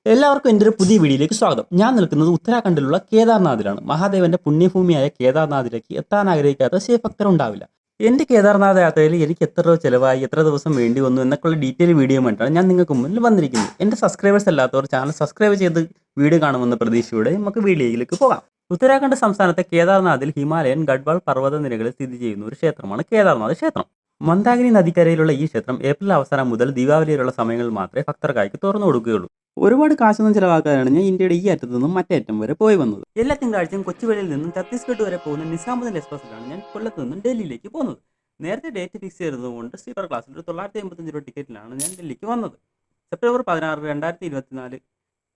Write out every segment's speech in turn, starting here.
എല്ലാവർക്കും എൻ്റെ ഒരു പുതിയ വീഡിയോയിലേക്ക് സ്വാഗതം. ഞാൻ നിൽക്കുന്നത് ഉത്തരാഖണ്ഡിലുള്ള കേദാർനാഥിലാണ്. മഹാദേവന്റെ പുണ്യഭൂമിയായ കേദാർനാഥിലേക്ക് എത്താൻ ആഗ്രഹിക്കാത്ത ശിവഭക്തർ ഉണ്ടാവില്ല. എൻ്റെ കേദാർനാഥ് യാത്രയിൽ എനിക്ക് എത്ര രൂപ ചിലവായി, എത്ര ദിവസം വേണ്ടി വന്നു എന്നൊക്കെയുള്ള ഡീറ്റെയിൽ വീഡിയോയുമായിട്ടാണ് ഞാൻ നിങ്ങൾക്ക് മുന്നിൽ വന്നിരിക്കുന്നത്. എൻ്റെ സബ്സ്ക്രൈബേഴ്സ് അല്ലാത്തവർ ചാനൽ സബ്സ്ക്രൈബ് ചെയ്ത് വീഡിയോ കാണുമെന്ന പ്രതീക്ഷയോടെ നമുക്ക് വീഡിയോയിലേക്ക് പോകാം. ഉത്തരാഖണ്ഡ് സംസ്ഥാനത്തെ കേദാർനാഥിൽ ഹിമാലയൻ ഗഡ്വാൾ പർവ്വത നിരകളിൽ സ്ഥിതി ചെയ്യുന്ന ഒരു ക്ഷേത്രമാണ് കേദാർനാഥ് ക്ഷേത്രം. മന്ദാകിനി നദിക്കരയിലുള്ള ഈ ക്ഷേത്രം ഏപ്രിൽ അവസാനം മുതൽ ദീപാവലി വരെയുള്ള സമയങ്ങളിൽ മാത്രമേ ഭക്തർക്കായി തുറന്നു കൊടുക്കുകയുള്ളൂ. ഒരുപാട് കാശൊന്നും ചിലവാക്കാനാണ് ഞാൻ ഇന്ത്യയുടെ ഈ അറ്റത്തു നിന്നും മറ്റേ അറ്റം വരെ പോയി വന്നത്. എല്ലാ തിങ്കളാഴ്ചയും കൊച്ചുവേളിയിൽ നിന്നും ഛത്തീസ്ഗഡ് വരെ പോകുന്ന നിസാമുദ്ദീൻ എക്സ്പ്രസിലാണ് ഞാൻ കൊല്ലത്ത് നിന്നും ഡൽഹിയിലേക്ക് പോകുന്നത്. നേരത്തെ ഡേറ്റ് ഫിക്സ് ചെയ്തതുകൊണ്ട് സ്ലീപ്പർ ക്ലാസ്സിൽ ഒരു 985 രൂപ ടിക്കറ്റിലാണ് ഞാൻ ഡൽഹിക്ക് വന്നത്. സെപ്റ്റംബർ 16, 2024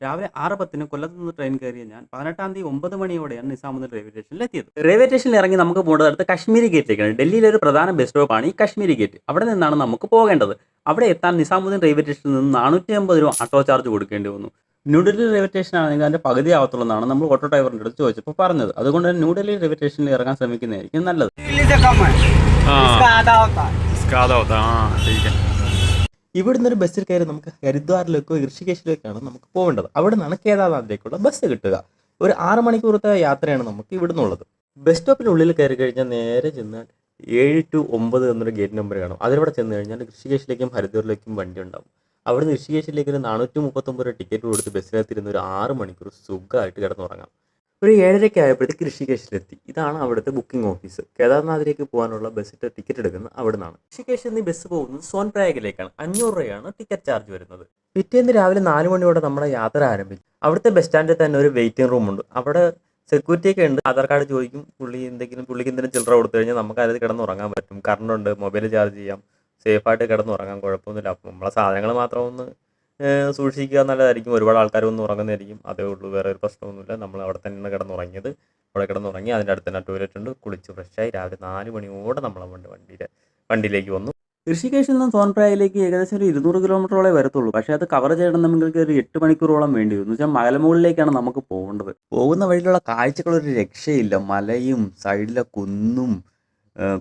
രാവിലെ 6:10 കൊല്ലത്ത് നിന്ന് ട്രെയിൻ കയറിയ ഞാൻ 18-ാം തീയതി 9 മണിയോടെയാണ് നിസാമുദ്ദീൻ റെയിൽവേ സ്റ്റേഷനിൽ എത്തിയത്. റെയിൽവേ സ്റ്റേഷനിൽ ഇറങ്ങി നമുക്ക് പോകേണ്ടത് അടുത്ത കാശ്മീരി ഗേറ്റിലേക്കാണ്. ഡൽഹിയിലെ ഒരു പ്രധാന ബസ് സ്റ്റോപ്പാണ് ഈ കാശ്മീരി ഗേറ്റ്. അവിടെ നിന്നാണ് നമുക്ക് പോകേണ്ടത്. അവിടെ എത്താൻ നിസാമുദ്ദീൻ റെയിൽവേ സ്റ്റേഷനിൽ നിന്ന് 450 രൂപ ഓട്ടോ ചാർജ് കൊടുക്കേണ്ടി വന്നു. ന്യൂഡൽഹി റെയിൽവേ സ്റ്റേഷൻ ആണെങ്കിൽ അതിൻ്റെ പകുതി ആവത്തുള്ളതാണ് നമ്മൾ ഓട്ടോ ഡ്രൈവറിൻ്റെ അടുത്ത് ചോദിച്ചപ്പോൾ പറഞ്ഞത്. അതുകൊണ്ട് തന്നെ ന്യൂഡൽഹി റെയിൽവേ സ്റ്റേഷനിൽ ഇറങ്ങാൻ ശ്രമിക്കുന്നതായിരിക്കും നല്ലത്. ഇവിടുന്ന് ഒരു ബസ്സിൽ കയറി നമുക്ക് ഹരിദ്വാറിലേക്കോ ഋഷികേശിലേക്കാണ് നമുക്ക് പോകേണ്ടത്. അവിടെ നിന്നാണ് കേദാർനാഥിലേക്കുള്ള ബസ് കിട്ടുക. ഒരു 6 മണിക്കൂറത്തെ യാത്രയാണ് നമുക്ക് ഇവിടുന്നുള്ളത്. ബസ് സ്റ്റോപ്പിനുള്ളിൽ കയറി കഴിഞ്ഞാൽ നേരെ ചെന്നാൽ 7 to 9 എന്നൊരു ഗേറ്റ് നമ്പർ കാണും. അതിലൂടെ ചെന്ന് കഴിഞ്ഞാൽ ഋഷികേശിലേക്കും ഹരിദ്വാറിലേക്കും വണ്ടി ഉണ്ടാവും. അവിടുന്ന് ഋഷികേശിലേക്ക് ഒരു 439 രൂപ ടിക്കറ്റ് കൊടുത്ത് ബസ്സിലെത്തിരുന്ന ഒരു 6 മണിക്കൂർ സുഖമായിട്ട് കിടന്നുറങ്ങാം. ഒരു 7:30 ആയപ്പോഴത്തേക്ക് ഋഷികേശിലെത്തി. ഇതാണ് അവിടുത്തെ ബുക്കിംഗ് ഓഫീസ്. കേദാർനാഥിലേക്ക് പോകാനുള്ള ബസ്സിൻ്റെ ടിക്കറ്റ് എടുക്കുന്നത് അവിടെ നിന്നാണ്. ഋഷികേശിൽ നിന്ന് ബസ് പോകുന്നത് സോൻപ്രയാഗിലേക്കാണ്. 500 രൂപയാണ് ടിക്കറ്റ് ചാർജ് വരുന്നത്. പിറ്റേന്ന് രാവിലെ 4 മണിയോടെ നമ്മുടെ യാത്ര ആരംഭിക്കും. അവിടുത്തെ ബസ് സ്റ്റാൻഡിൽ തന്നെ ഒരു വെയിറ്റിംഗ് റൂമുണ്ട്. അവിടെ സെക്യൂരിറ്റിയൊക്കെ ഉണ്ട്. ആധാർ കാർഡ് ചോദിക്കും. പുള്ളിക്ക് എന്തെങ്കിലും ചില്ലറ കൊടുത്തു കഴിഞ്ഞാൽ നമുക്ക് അതിൽ കിടന്നുറങ്ങാൻ പറ്റും. കറണ്ടുണ്ട്, മൊബൈൽ ചാർജ് ചെയ്യാം, സേഫായിട്ട് കിടന്നുറങ്ങാൻ, കുഴപ്പമൊന്നുമില്ല. അപ്പം നമ്മളെ സാധനങ്ങൾ മാത്രം ഒന്ന് സൂക്ഷിക്കുക നല്ലതായിരിക്കും. ഒരുപാട് ആൾക്കാരൊന്നും ഉറങ്ങുന്നതായിരിക്കും. അതേ ഉള്ളൂ, വേറെ ഒരു പ്രശ്നമൊന്നുമില്ല. നമ്മൾ അവിടെ തന്നെയാണ് കിടന്നുറങ്ങിയത്. അവിടെ കിടന്നുറങ്ങി. അതിൻ്റെ അടുത്ത് തന്നെ ടോയ്ലറ്റ് ഉണ്ട്. കുളിച്ച് ഫ്രഷായി രാവിലെ 4 മണിയോടെ നമ്മളെ വണ്ടിയിലേക്ക് വന്നു. ഋഷികേശിൽ നിന്ന് സോൻപ്രയാഗിലേക്ക് ഏകദേശം ഒരു 200 കിലോമീറ്ററോളം വരത്തുള്ളൂ. പക്ഷേ അത് കവർ ചെയ്യണമെങ്കിൽ ഒരു 8 മണിക്കൂറോളം വേണ്ടി വരും. എന്ന് വെച്ചാൽ മലമുകളിലേക്കാണ് നമുക്ക് പോകേണ്ടത്. പോകുന്ന വഴിയിലുള്ള കാഴ്ചകളൊരു രക്ഷയില്ല. മലയും സൈഡിലെ കുന്നും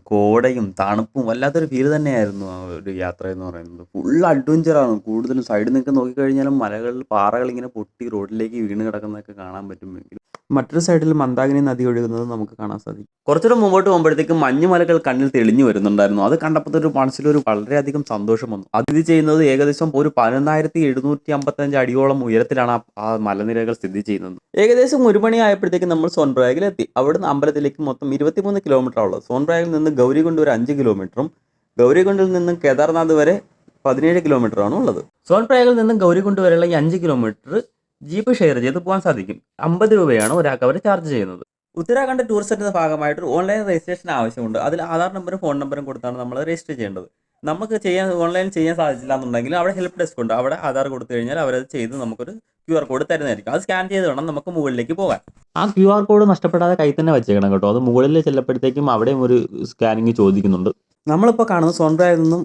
കോടയും തണുപ്പും വല്ലാത്തൊരു ഫീൽ തന്നെയായിരുന്നു ആ ഒരു യാത്ര എന്ന് പറയുന്നത്. ഫുൾ അഡ്വഞ്ചറാണ്. കൂടുതലും സൈഡിൽ നിന്നൊക്കെ നോക്കിക്കഴിഞ്ഞാലും മലകളിൽ പാറകൾ ഇങ്ങനെ പൊട്ടി റോഡിലേക്ക് വീണ് കിടക്കുന്നതൊക്കെ കാണാൻ പറ്റുമെങ്കിലും മറ്റൊരു സൈഡിൽ മന്ദാകിനി നദി ഒഴുകുന്നത് നമുക്ക് കാണാൻ സാധിക്കും. കുറച്ചുകൂടെ മുമ്പോട്ട് പോകുമ്പോഴത്തേക്കും മഞ്ഞുമലകൾ കണ്ണിൽ തെളിഞ്ഞു വരുന്നുണ്ടായിരുന്നു. അത് കണ്ടപ്പോൾ ഒരു മനസ്സിലൊരു വളരെയധികം സന്തോഷം വന്നു. അത് ചെയ്യുന്നത് ഏകദേശം ഒരു 11,755 അടിയോളം ഉയരത്തിലാണ് ആ മലനിരകൾ സ്ഥിതി ചെയ്യുന്നത്. ഏകദേശം 1 മണി ആയപ്പോഴത്തേക്കും നമ്മൾ സോൻപ്രയാഗിലെത്തി. അവിടുന്ന് അമ്പലത്തിലേക്ക് മൊത്തം 23 കിലോമീറ്റർ ഉള്ളത്. സോൻപ്രയാഗിൽ നിന്ന് ഗൗരികുണ്ട് ഒരു 5 കിലോമീറ്ററും ഗൗരികുണ്ടിൽ നിന്ന് കേദാർനാഥ് വരെ 17 കിലോമീറ്ററാണ് ഉള്ളത്. സോൻപ്രയാഗിൽ നിന്ന് ഗൗരികുണ്ട് വരെയുള്ള ഈ 5 കിലോമീറ്റർ ജീപ്പ് ഷെയർ ചെയ്ത് പോകാൻ സാധിക്കും. 50 രൂപയാണ് ഒരാൾക്ക് അവർ ചാർജ് ചെയ്യുന്നത്. ഉത്തരാഖണ്ഡ് ടൂറിസത്തിന്റെ ഭാഗമായിട്ട് ഓൺലൈൻ രജിസ്ട്രേഷൻ ആവശ്യമുണ്ട്. അതിൽ ആധാർ നമ്പറും ഫോൺ നമ്പറും കൊടുത്താണ് നമ്മൾ രജിസ്റ്റർ ചെയ്യേണ്ടത്. നമുക്ക് ഓൺലൈൻ ചെയ്യാൻ സാധിച്ചില്ല എന്നുണ്ടെങ്കിൽ അവിടെ ഹെൽപ്പ് ഡെസ്ക് ഉണ്ട്. അവിടെ ആധാർ കൊടുത്തു കഴിഞ്ഞാൽ അവരത് ചെയ്ത് നമുക്കൊരു QR കോഡ് തരുന്നതായിരിക്കും. അത് സ്കാൻ ചെയ്ത് വേണം നമുക്ക് മുകളിലേക്ക് പോകാൻ. ആ QR കോഡ് നഷ്ടപ്പെടാതെ കൈ തന്നെ വെച്ചേക്കണം കേട്ടോ. അത് മുകളിൽ ചെല്ലപ്പോഴത്തേക്കും അവിടെയും ഒരു സ്കാനിങ് ചോദിക്കുന്നുണ്ട്. നമ്മളിപ്പോൾ കാണുന്നത് സോൻപ്രയാഗിൽ നിന്നും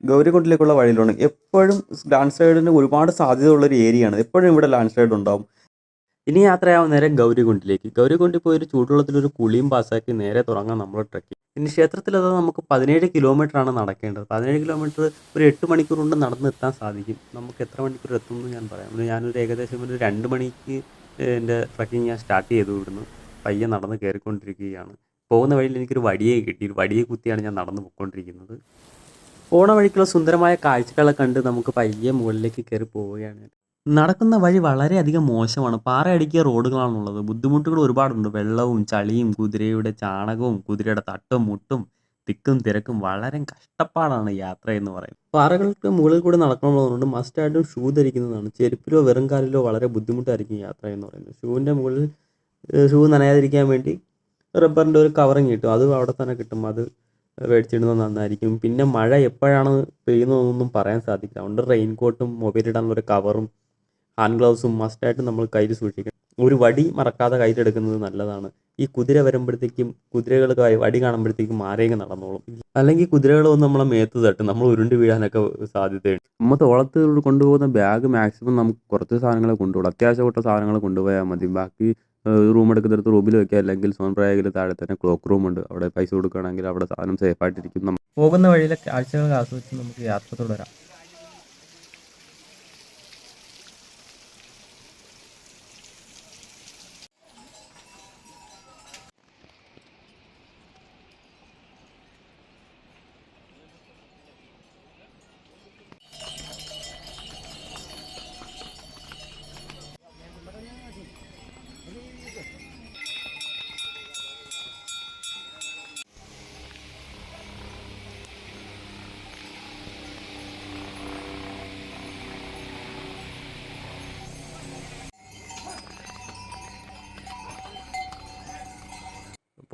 ഗൗരികുണ്ടിലേക്കുള്ള വഴിയിലാണ്. എപ്പോഴും ലാൻഡ് സ്ലൈഡിന് ഒരുപാട് സാധ്യതയുള്ളൊരു ഏരിയയാണ്. എപ്പോഴും ഇവിടെ ലാൻഡ് സ്ലൈഡ് ഉണ്ടാവും. ഇനി യാത്രയാവും നേരെ ഗൗരികുണ്ടിലേക്ക്. ഗൗരികുണ്ടിൽ പോയി ഒരു ചൂടുവെള്ളത്തിലൊരു കുളിയും പാസ്സാക്കി നേരെ തുടങ്ങാം നമ്മൾ ട്രക്കിങ്. ഇനി ക്ഷേത്രത്തിലത് നമുക്ക് 17 കിലോമീറ്ററാണ് നടക്കേണ്ടത്. 17 കിലോമീറ്റർ ഒരു 8 മണിക്കൂർ കൊണ്ട് നടന്നെത്താൻ സാധിക്കും. നമുക്ക് എത്ര മണിക്കൂർ എത്തുമെന്ന് ഞാൻ പറയാം. ഞാനൊരു ഏകദേശം ഒരു 2 മണിക്ക് എൻ്റെ ട്രക്കിങ് ഞാൻ സ്റ്റാർട്ട് ചെയ്തു. ഇവിടുന്ന് പയ്യെ നടന്ന് കയറിക്കൊണ്ടിരിക്കുകയാണ്. പോകുന്ന വഴിയിൽ എനിക്കൊരു വടിയെ കിട്ടി. ഒരു വടിയെ കുത്തിയാണ് ഞാൻ നടന്ന് പോയിക്കൊണ്ടിരിക്കുന്നത്. പോണ വഴിക്കുള്ള സുന്ദരമായ കാഴ്ചകളെ കണ്ട് നമുക്ക് പയ്യെ മുകളിലേക്ക് കയറി പോവുകയാണ്. നടക്കുന്ന വഴി വളരെയധികം മോശമാണ്. പാറയടിക്കിയ റോഡുകളാണുള്ളത്. ബുദ്ധിമുട്ടുകൾ ഒരുപാടുണ്ട്. വെള്ളവും ചളിയും കുതിരയുടെ ചാണകവും കുതിരയുടെ തട്ടും മുട്ടും തിക്കും തിരക്കും വളരെ കഷ്ടപ്പാടാണ് യാത്ര എന്ന് പറയുന്നത്. പാറകൾക്ക് മുകളിൽ കൂടി നടക്കണമെന്നുകൊണ്ട് മസ്റ്റായിട്ടും ഷൂ ധരിക്കുന്നതാണ്. ചെരുപ്പിലോ വെറും കാലിലോ വളരെ ബുദ്ധിമുട്ടായിരിക്കും യാത്ര എന്ന് പറയുന്നത്. ഷൂവിൻ്റെ മുകളിൽ ഷൂ നനയാതിരിക്കാൻ വേണ്ടി റബ്ബറിൻ്റെ ഒരു കവറിങ് കിട്ടും. അത് അവിടെ തന്നെ കിട്ടും. അത് മേടിച്ചിടുന്നത് നന്നായിരിക്കും. പിന്നെ മഴ എപ്പോഴാണ് പെയ്യുന്നതെന്നൊന്നും പറയാൻ സാധിക്കില്ല. അതുകൊണ്ട് റെയിൻ കോട്ടും മൊബൈൽ ഇടാനുള്ള ഒരു കവറും ഹാൻഡ് ഗ്ലൗസും മസ്റ്റായിട്ട് നമ്മൾ കയ്യിൽ സൂക്ഷിക്കണം. ഒരു വടി മറക്കാതെ കയ്യിലെടുക്കുന്നത് നല്ലതാണ്. ഈ കുതിര വരുമ്പോഴത്തേക്കും കുതിരകൾ വടി കാണുമ്പോഴത്തേക്കും ആരെയും നടന്നോളും. അല്ലെങ്കിൽ കുതിരകൾ വന്ന് നമ്മളെ മേത്ത് തട്ടും. നമ്മൾ ഉരുണ്ട് വീഴാനൊക്കെ സാധ്യതയുണ്ട്. നമ്മൾ തോളത്ത് കൊണ്ടുപോകുന്ന ബാഗ് മാക്സിമം നമുക്ക് കുറച്ച് സാധനങ്ങളെ കൊണ്ടുപോകും. അത്യാവശ്യപ്പെട്ട സാധനങ്ങൾ കൊണ്ടുപോയാൽ മതി. ബാക്കി റൂം എടുക്കുന്നിടത്ത് റൂമിൽ വയ്ക്കുക. അല്ലെങ്കിൽ സോൻപ്രയാഗിൽ താഴെ തന്നെ ക്ലോക്ക് റൂം ഉണ്ട്. അവിടെ പൈസ കൊടുക്കുകയാണെങ്കിൽ അവിടെ സാധനം സേഫായിട്ടിരിക്കും. പോകുന്ന വഴിയിലെ കാഴ്ചകൾ ആസ്വദിച്ച് നമുക്ക് യാത്ര തുടരാം.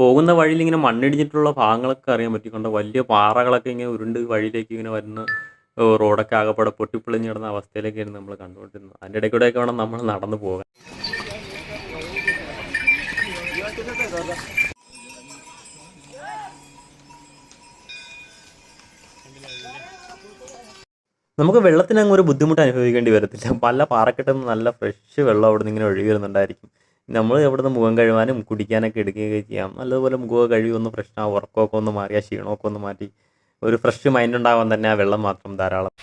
പോകുന്ന വഴിയിൽ ഇങ്ങനെ മണ്ണിടിഞ്ഞിട്ടുള്ള ഭാഗങ്ങളൊക്കെ അറിയാൻ പറ്റിക്കൊണ്ട് വലിയ പാറകളൊക്കെ ഇങ്ങനെ ഉരുണ്ട് വഴിയിലേക്ക് ഇങ്ങനെ വരുന്ന റോഡൊക്കെ ആകെപ്പാടെ പൊട്ടിപ്പൊളിഞ്ഞ് കിടന്ന അവസ്ഥയിലേക്കായിരുന്നു നമ്മൾ കണ്ടുകൊണ്ടിരുന്നത്. അതിൻ്റെ ഇടയിൽ കൂടെയൊക്കെ വേണം നമ്മൾ നടന്നു പോകാൻ. നമുക്ക് വെള്ളത്തിന് അങ്ങ് ഒരു ബുദ്ധിമുട്ട് അനുഭവിക്കേണ്ടി വരത്തില്ല. പല പാറക്കെട്ടിൽ നിന്ന് നല്ല ഫ്രഷ് വെള്ളം അവിടെ നിന്ന് ഇങ്ങനെ ഒഴുകി വരുന്നുണ്ടായിരിക്കും. നമ്മൾ അവിടെ നിന്ന് മുഖം കഴുകാനും കുടിക്കാനൊക്കെ എടുക്കുകയൊക്കെ ചെയ്യാം. നല്ലതുപോലെ മുഖമൊക്കെ കഴുകി ഒന്ന് ഫ്രഷ് ഉറക്കമൊക്കെ ഒന്ന് മാറി ആ ക്ഷീണമൊക്കെ ഒന്ന് മാറ്റി ഒരു ഫ്രഷ് മൈൻഡ് ഉണ്ടാകാൻ തന്നെ ആ വെള്ളം മാത്രം ധാരാളം.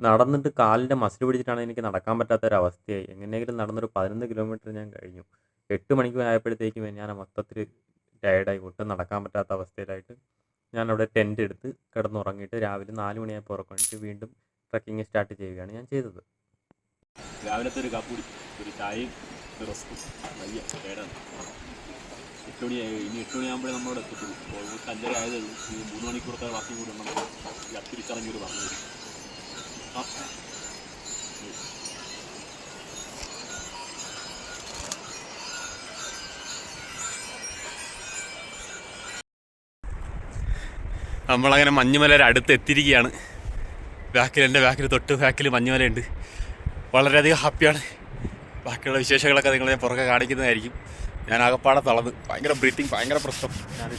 നടന്നിട്ട് കാലിൻ്റെ മസിൽ പിടിച്ചിട്ടാണ് എനിക്ക് നടക്കാൻ പറ്റാത്തൊരവസ്ഥയായി. എങ്ങനെയെങ്കിലും നടന്നൊരു 11 കിലോമീറ്റർ ഞാൻ കഴിഞ്ഞു. 8 മണിക്ക് ആയപ്പോഴത്തേക്കും ഞാൻ മൊത്തത്തിൽ ടയേർഡായി. ഒട്ടും നടക്കാൻ പറ്റാത്ത അവസ്ഥയിലായിട്ട് ഞാനവിടെ ടെൻ്റ് എടുത്ത് കിടന്നുറങ്ങിയിട്ട് രാവിലെ 4 മണിയായപ്പോൾ ഉറക്കമിട്ട് വീണ്ടും ട്രക്കിങ് സ്റ്റാർട്ട് ചെയ്യുകയാണ് ഞാൻ ചെയ്തത്. രാവിലത്തെ ഒരു കാപ്പുടി, ഒരു ചായയും ഒരു റസ്കും. വയ്യ, ടയേർഡാണ്. 8 മണിയായി. ഇനി 8 മണിയാകുമ്പോഴേ നമ്മളവിടെ എത്തത്തുള്ളൂ. ഓൾമോസ്റ്റ് 5:30 ആയതേ ഉള്ളൂ. ഈ 3 മണിക്കൂറത്തെ ബാക്കി കൂടെ നമ്മൾ ഈ അത്തിരിച്ചറങ്ങി ഒരു പറഞ്ഞു. നമ്മളങ്ങനെ മഞ്ഞുമലയുടെ അടുത്ത് എത്തിയിരിക്കുകയാണ്. എൻ്റെ ബാക്കിൽ തൊട്ട് ബാക്കിൽ മഞ്ഞുമലയുണ്ട്. വളരെയധികം ഹാപ്പിയാണ്. ബാക്കിയുള്ള വിശേഷങ്ങളൊക്കെ നിങ്ങളെ പുറകെ കാണിക്കുന്നതായിരിക്കും. ഞാൻ ആകപ്പാടെ തളർന്ന് ഭയങ്കര ബ്രീത്തിങ്, ഭയങ്കര പ്രശ്നം. ഞാൻ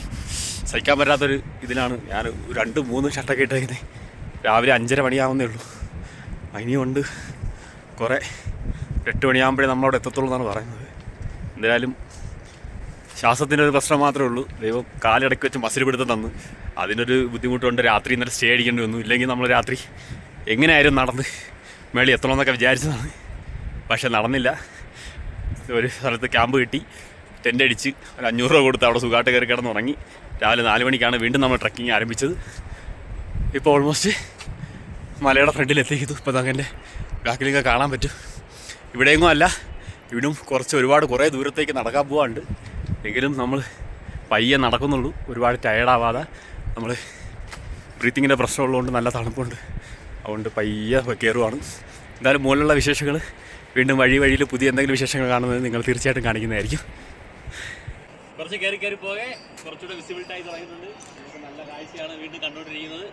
സഹിക്കാൻ പറ്റാത്തൊരു ഇതിലാണ്. ഞാൻ 2-3 ഷർട്ടൊക്കെ ഇട്ടേക്കുന്നത്. രാവിലെ 5:30 മണിയാവുന്നേ ഉള്ളൂ. ഇനിയുണ്ട് കുറേ. 8 മണിയാകുമ്പോഴേ നമ്മളവിടെ എത്തത്തുള്ളൂ എന്നാണ് പറയുന്നത്. എന്തായാലും ശ്വാസത്തിൻ്റെ ഒരു പ്രശ്നം മാത്രമേ ഉള്ളൂ. ദൈവം കാലിടയ്ക്ക് വെച്ച് മസിൽ പിടുത്തം തന്നു. അതിനൊരു ബുദ്ധിമുട്ടുണ്ട്. രാത്രി ഇന്നലെ സ്റ്റേ അടിക്കേണ്ടി വന്നു. ഇല്ലെങ്കിൽ നമ്മൾ രാത്രി എങ്ങനെയായാലും നടന്ന് മേളിൽ എത്തണമെന്നൊക്കെ വിചാരിച്ചതാണ്. പക്ഷെ നടന്നില്ല. ഒരു സ്ഥലത്ത് ക്യാമ്പ് കിട്ടി, ടെൻ്റ് അടിച്ച് ഒരു 500 രൂപ കൊടുത്ത് അവിടെ സുഖമായിട്ട് കയറി കിടന്നുറങ്ങി. രാവിലെ 4 മണിക്കാണ് വീണ്ടും നമ്മൾ ട്രക്കിങ് ആരംഭിച്ചത്. ഇപ്പോൾ ഓൾമോസ്റ്റ് മലയുടെ ഫ്രണ്ടിലെത്തിക്കുന്നു. ഇപ്പോൾ അങ്ങനെ ബാക്കിലേക്ക് കാണാൻ പറ്റും. ഇവിടെയെങ്ങും അല്ല, ഇവിടും കുറേ ദൂരത്തേക്ക് നടക്കാൻ പോകാനുണ്ട്. എങ്കിലും നമ്മൾ പയ്യെ നടക്കുന്നുള്ളൂ. ഒരുപാട് ടയേർഡാവാതെ. നമ്മൾ ബ്രീത്തിങ്ങിൻ്റെ പ്രശ്നമുള്ളതുകൊണ്ട് നല്ല തണുപ്പുണ്ട്. അതുകൊണ്ട് പയ്യെ കയറുവാണ്. എന്തായാലും മുകളിലുള്ള വിശേഷങ്ങൾ വീണ്ടും വഴിയിൽ പുതിയ എന്തെങ്കിലും വിശേഷങ്ങൾ കാണുന്നത് നിങ്ങൾ തീർച്ചയായിട്ടും കാണിക്കുന്നതായിരിക്കും. കുറച്ച് കയറി പോകെ കുറച്ചുകൂടെ വിസിബിലിറ്റായി തുടങ്ങിയിട്ടുണ്ട്. നല്ല കാഴ്ചയാണ് വീണ്ടും കണ്ടുകൊണ്ടിരിക്കുന്നത്.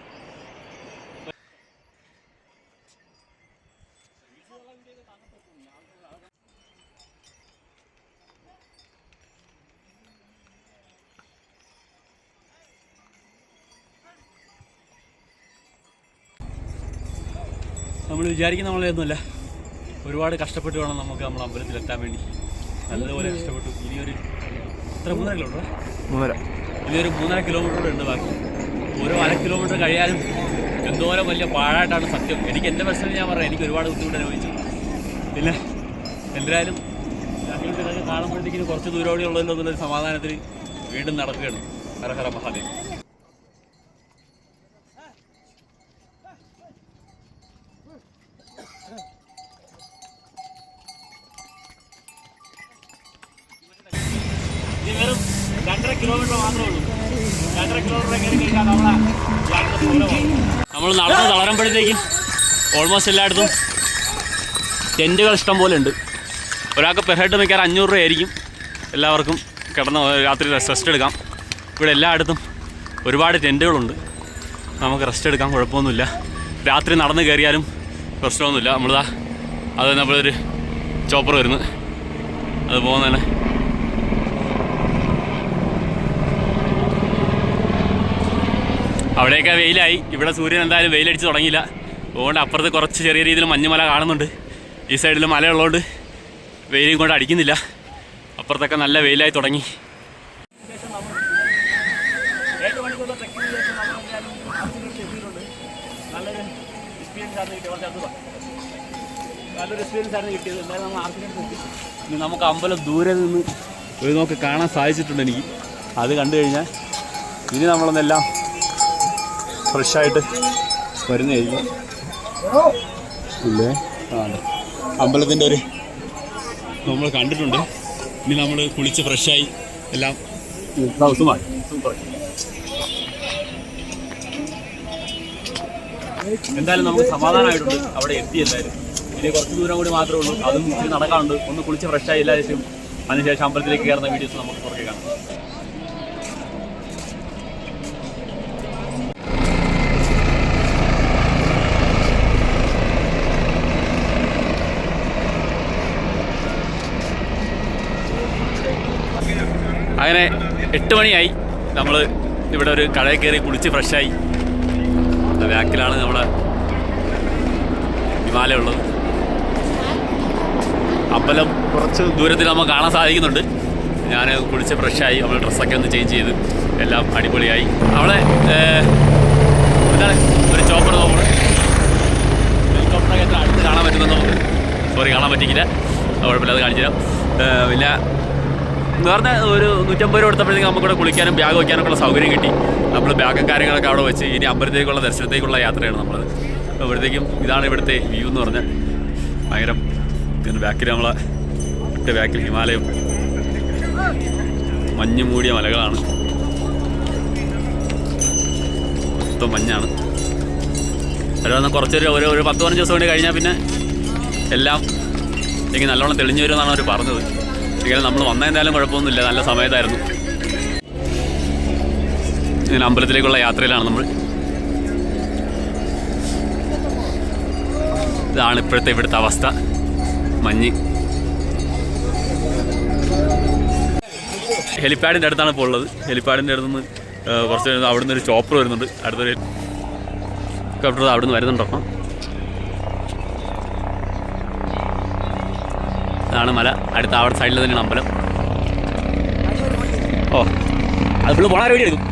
നമ്മൾ വിചാരിക്കുന്ന നമ്മളെയൊന്നുമല്ല. ഒരുപാട് കഷ്ടപ്പെട്ട് വേണം നമുക്ക് നമ്മൾ അമ്പലത്തിലെത്താൻ വേണ്ടി. നല്ലതുപോലെ കഷ്ടപ്പെട്ടു. ഇനിയൊരു 3.5 കിലോമീറ്റർ ഇനിയൊരു 3.5 കിലോമീറ്റർ ഉണ്ട് ബാക്കി. ഓരോ 1/2 കിലോമീറ്റർ കഴിയാനും എന്തോരം വലിയ പാഴായിട്ടാണ് സത്യം. എനിക്ക് എൻ്റെ പ്രശ്നം ഞാൻ പറയാം, എനിക്ക് ഒരുപാട് ബുദ്ധിമുട്ട് അനുഭവിച്ചു. പിന്നെ എന്തായാലും ഇതൊക്കെ കാണുമ്പോഴത്തേക്കിന് കുറച്ച് ദൂരോടെ ഉള്ളതിലൊന്നുള്ളൊരു സമാധാനത്തിൽ വീണ്ടും നടക്കുകയാണ്. ഹര ഹര മഹാദേവ്. വെറും 2.5 കിലോമീറ്റർ മാത്രമേ ഉള്ളൂ. 2.5 കിലോമീറ്റർ കയറി കഴിഞ്ഞാൽ നമ്മൾ നടന്ന് തളരുമ്പോഴത്തേക്കും ഓൾമോസ്റ്റ് എല്ലായിടത്തും ടെൻറ്റുകൾ ഇഷ്ടം പോലെ ഉണ്ട്. ഒരാൾക്ക് പെർ ഹെഡ് നിൽക്കാൻ 500 രൂപയായിരിക്കും. എല്ലാവർക്കും കിടന്ന് രാത്രി റെസ്റ്റ് എടുക്കാം. ഇവിടെ എല്ലായിടത്തും ഒരുപാട് ടെൻറ്റുകളുണ്ട്. നമുക്ക് റെസ്റ്റ് എടുക്കാം, കുഴപ്പമൊന്നുമില്ല. രാത്രി നടന്ന് കയറിയാലും പ്രശ്നമൊന്നുമില്ല. നമ്മളിതാ അത് നമ്മളൊരു ചോപ്പർ വരുന്നു, അത് പോകുന്നതന്നെ. അവിടെയൊക്കെ വെയിലായി. ഇവിടെ സൂര്യൻ എന്തായാലും വെയിലടിച്ച് തുടങ്ങിയില്ല. അതുകൊണ്ട് അപ്പുറത്ത് കുറച്ച് ചെറിയ രീതിയിൽ മഞ്ഞുമല കാണുന്നുണ്ട്. ഈ സൈഡിൽ മലയുള്ളതുകൊണ്ട് വെയിലും കൊണ്ട് അടിക്കുന്നില്ല. അപ്പുറത്തൊക്കെ നല്ല വെയിലായി തുടങ്ങി. നല്ലൊരു എക്സ്പീരിയൻസ് ആയിരുന്നു കിട്ടിയത്. എന്തായാലും നമ്മൾ ഇനി നമുക്ക് അമ്പലം ദൂരെ നിന്ന് ഒരു നോക്ക് കാണാൻ സാധിച്ചിട്ടുണ്ട് എനിക്ക്. അത് കണ്ടു കഴിഞ്ഞാൽ ഇനി നമ്മളൊന്നെല്ലാം ഫ്രഷായിട്ട് വരുന്നതായിരിക്കും. ഇല്ലേ, അമ്പലത്തിൻ്റെ ഒരു നമ്മൾ കണ്ടിട്ടുണ്ട്. ഇനി നമ്മൾ കുളിച്ച് ഫ്രഷായി എല്ലാം സൂപ്പർ. എന്തായാലും നമുക്ക് സമാധാനമായിട്ടുണ്ട്. അവിടെ എത്തി എല്ലാവരും. ഇനി കുറച്ച് ദൂരം കൂടി മാത്രമേ ഉള്ളൂ. അതും ഇച്ചിരി നടക്കാനുണ്ട്. ഒന്ന് കുളിച്ച് ഫ്രഷായി എല്ലാവരും അതിനുശേഷം അമ്പലത്തിലേക്ക് കയറുന്ന വീഡിയോസ് നമുക്ക് പുറകെ കാണാം. അങ്ങനെ 8 മണിയായി. നമ്മൾ ഇവിടെ ഒരു കടയിൽ കയറി കുളിച്ച് ഫ്രഷായി. ബാക്കിലാണ് നമ്മുടെ ഹിമാലയം ഉള്ളത്. അമ്പലം കുറച്ച് ദൂരത്തിൽ നമുക്ക് കാണാൻ സാധിക്കുന്നുണ്ട്. ഞാൻ കുളിച്ച് ഫ്രഷായി. നമ്മൾ ഡ്രസ്സൊക്കെ ഒന്ന് ചേഞ്ച് ചെയ്ത് എല്ലാം അടിപൊളിയായി. അവിടെ എന്താണ് ഒരു ചോപ്പർ നോക്കുന്നത്, ഹെലികോപ്റ്ററൊക്കെ എത്ര അടുത്ത് കാണാൻ പറ്റുമെന്ന് നമുക്ക് സോറി കാണാൻ പറ്റിക്കില്ല. കുഴപ്പമില്ല, അത് കാണിച്ചു തരാം. പിന്നെ എന്ന് പറഞ്ഞാൽ ഒരു 150 രൂപ കൊടുത്തപ്പോഴത്തേക്കും നമുക്കിവിടെ കുളിക്കാനും ബാഗ് വയ്ക്കാനൊക്കെ ഉള്ള സൗകര്യം കിട്ടി. നമ്മൾ ബാഗും കാര്യങ്ങളൊക്കെ അവിടെ വെച്ച് ഇനി അമ്പലത്തേക്കുള്ള ദർശനത്തേക്കുള്ള യാത്രയാണ് നമ്മളത്. ഇവിടത്തേക്കും ഇതാണ് ഇവിടുത്തെ വ്യൂ എന്ന് പറഞ്ഞാൽ ഭയങ്കരം. ബാക്കിൽ നമ്മളെ ബാക്കിൽ ഹിമാലയം, മഞ്ഞ് മൂടിയ മലകളാണ്, മൊത്തം മഞ്ഞാണ്. അതുകൊണ്ട് കുറച്ചൊരു ഒരു 10-15 ദിവസം കൂടി കഴിഞ്ഞാൽ പിന്നെ എല്ലാം എനിക്ക് നല്ലോണം തെളിഞ്ഞു വരുമെന്നാണ് അവർ പറഞ്ഞത്. എങ്കിലും നമ്മൾ വന്നെന്തായാലും കുഴപ്പമൊന്നുമില്ല, നല്ല സമയത്തായിരുന്നു. ഇങ്ങനെ അമ്പലത്തിലേക്കുള്ള യാത്രയിലാണ് നമ്മൾ. ഇതാണ് ഇപ്പോഴത്തെ ഇവിടുത്തെ അവസ്ഥ, മഞ്ഞ്. ഹെലിപ്പാഡിൻ്റെ അടുത്താണ് ഇപ്പോൾ ഉള്ളത്. ഹെലിപ്പാഡിൻ്റെ അടുത്തുനിന്ന് കുറച്ച് അവിടുന്ന് ഒരു ചോപ്പർ വരുന്നുണ്ട്. അടുത്തൊരു ഹെലികോപ്റ്റർ അവിടുന്ന് വരുന്നുണ്ടോ. ഇതാണ് മല. അടുത്ത അവിടെ സൈഡിൽ തന്നെയാണ് അമ്പലം. ഓ, അത് ഫുള്ള് പോണ വീഡിയോ എടുക്കും.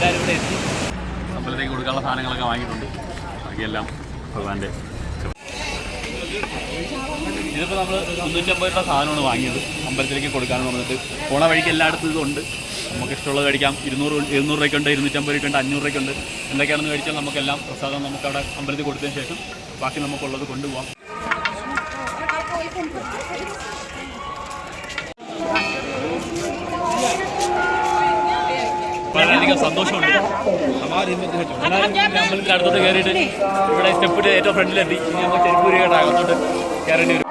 എല്ലാവരും ഇവിടെ എത്തി അമ്പലത്തേക്ക് കൊടുക്കാനുള്ള സാധനങ്ങളൊക്കെ വാങ്ങിയിട്ടുണ്ട്. ബാക്കിയെല്ലാം ഭഗവാന്റെ. ഇതിപ്പോൾ നമ്മൾ 350 രൂപ സാധനമാണ് വാങ്ങിയത് അമ്പലത്തിലേക്ക് കൊടുക്കാമെന്ന് പറഞ്ഞിട്ട്. പോണ വഴിക്ക് എല്ലായിടത്തും ഇതുണ്ട്. നമുക്ക് ഇഷ്ടമുള്ളത് കഴിക്കാം. 200 രൂപയ്ക്കുണ്ട്, 250 രൂപയ്ക്കുണ്ട്, 500 രൂപയ്ക്കുണ്ട്. എന്തൊക്കെയാണെന്ന് കഴിച്ചാൽ നമുക്കെല്ലാം പ്രസാദം നമുക്കവിടെ അമ്പലത്തിൽ കൊടുത്തതിന് ശേഷം ബാക്കി നമുക്കുള്ളത് കൊണ്ടുപോകാം. വളരെയധികം സന്തോഷമുണ്ട്. നമ്മളിതിൻ്റെ അടുത്തോട്ട് കയറിയിട്ട് ഇവിടെ സ്റ്റെപ്പിൻ്റെ ഏറ്റവും ഫ്രണ്ടിലെത്തി. ഇനി നമ്മൾ ചെരുപ്പൂരിയുടെ അകത്തോട്ട് കയറേണ്ടി വരും.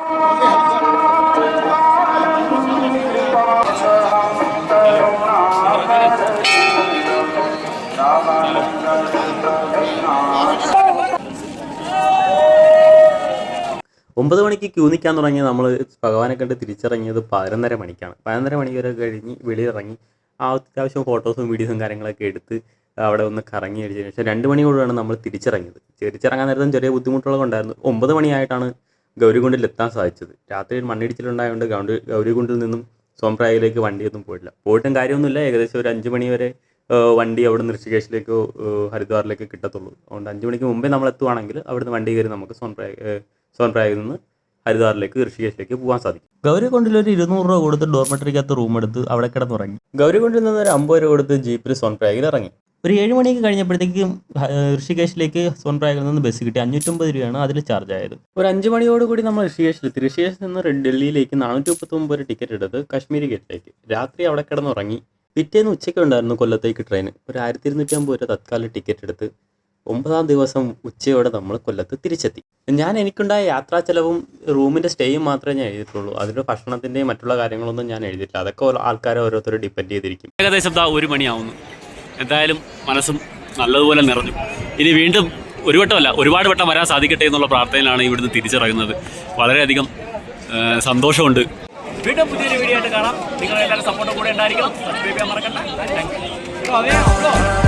ഒമ്പത് മണിക്ക് ക്യൂ നിൽക്കാൻ തുടങ്ങിയ നമ്മൾ ഭഗവാനെ കണ്ട് തിരിച്ചിറങ്ങിയത് 11:30 മണിക്കാണ്. 11:30 മണി വരെ കഴിഞ്ഞ് വെളിയിലിറങ്ങി അത്യാവശ്യം ഫോട്ടോസും വീഡിയോസും കാര്യങ്ങളൊക്കെ എടുത്ത് അവിടെ ഒന്ന് കറങ്ങി അടിച്ചതിന് ശേഷം 2 മണിയോടെയാണ് നമ്മൾ തിരിച്ചിറങ്ങിയത്. തിരിച്ചിറങ്ങാൻ നേരത്തും ചെറിയ ബുദ്ധിമുട്ടുകളൊക്കെ ഉണ്ടായിരുന്നു. 9 മണിയായിട്ടാണ് ഗൗരികുണ്ടിൽ എത്താൻ സാധിച്ചത്. രാത്രി മണ്ണിടിച്ചിലുണ്ടായതുകൊണ്ട് ഗൗരികുണ്ടിൽ നിന്നും സോൻപ്രായിലേക്ക് വണ്ടിയൊന്നും പോയിട്ടും കാര്യമൊന്നുമില്ല. ഏകദേശം ഒരു 5 മണി വരെ വണ്ടി അവിടെ നിന്ന് ഋഷികേശിലേക്കോ ഹരിദ്വാറിലേക്കോ കിട്ടത്തുള്ളൂ. അതുകൊണ്ട് 5 മണിക്ക് മുമ്പേ നമ്മൾ എത്തുവാണെങ്കിൽ അവിടുന്ന് വണ്ടി കയറി നമുക്ക് സോൻപ്രായിൽ നിന്ന് ഹരിദ്വാറിലേക്ക് ഋഷികേശിലേക്ക് പോകാൻ സാധിക്കും. ഗൗരികുണ്ടിൽ ഒരു 200 രൂപ കൊടുത്ത് ഡോർമെട്രിക്കകത്ത് റൂം എടുത്ത് അവിടെ കിടന്നുറങ്ങി. ഗൗരികുണ്ടിൽ നിന്ന് ഒരു 50 രൂപ കൊടുത്ത് ജീപ്പിൽ സോൻപ്രായിൽ ഇറങ്ങി. ഒരു 7 മണിക്ക് കഴിഞ്ഞപ്പോഴത്തേക്കും ഋഷികേശിലേക്ക് സോൻപ്രായിൽ നിന്ന് ബസ് കിട്ടി. 550 രൂപയാണ് അതിൽ ചാർജ് ആയത്. ഒരു 5 മണിയോടുകൂടി നമ്മൾ ഋഷികേശിലെത്തി. ഋഷികേശിൽ നിന്ന് ഡൽഹിയിലേക്ക് 439 രൂപ ടിക്കറ്റ് എടുത്ത് കാശ്മീരി ഗേറ്റിലേക്ക് രാത്രി അവിടെ കിടന്നുറങ്ങി. പിറ്റേന്ന് ഉച്ചയ്ക്ക് ഉണ്ടായിരുന്നു കൊല്ലത്തേക്ക് ട്രെയിൻ. ഒരു 1250 രൂപ തത്കാല ടിക്കറ്റ് എടുത്ത് 9-ാം ദിവസം ഉച്ചയോടെ നമ്മൾ കൊല്ലത്ത് തിരിച്ചെത്തി. എനിക്കുണ്ടായ യാത്രാ ചെലവും റൂമിൻ്റെ സ്റ്റേയും മാത്രമേ ഞാൻ എഴുതിയിട്ടുള്ളൂ. അതിൻ്റെ ഭക്ഷണത്തിൻ്റെയും മറ്റുള്ള കാര്യങ്ങളൊന്നും ഞാൻ എഴുതിയിട്ടില്ല. അതൊക്കെ ആൾക്കാരെ ഓരോരുത്തർ ഡിപ്പെൻഡ് ചെയ്തിരിക്കും. ഏകദേശം 1 മണിയാവുന്നു. എന്തായാലും മനസ്സും നല്ലതുപോലെ നിറഞ്ഞു. ഇനി വീണ്ടും ഒരുപാട് വട്ടം വരാൻ സാധിക്കട്ടെ എന്നുള്ള പ്രാർത്ഥനയിലാണ് ഇവിടുന്ന് തിരിച്ചിറങ്ങുന്നത്. വളരെയധികം സന്തോഷമുണ്ട്. വീണ്ടും പുതിയൊരു വീഡിയോ ആയിട്ട് കാണാം. നിങ്ങളെല്ലാവരും സപ്പോർട്ട് കൂടെ ഉണ്ടായിരിക്കണം. സബ്സ്ക്രൈബ് ചെയ്യാൻ മറക്കണ്ട. Thank you.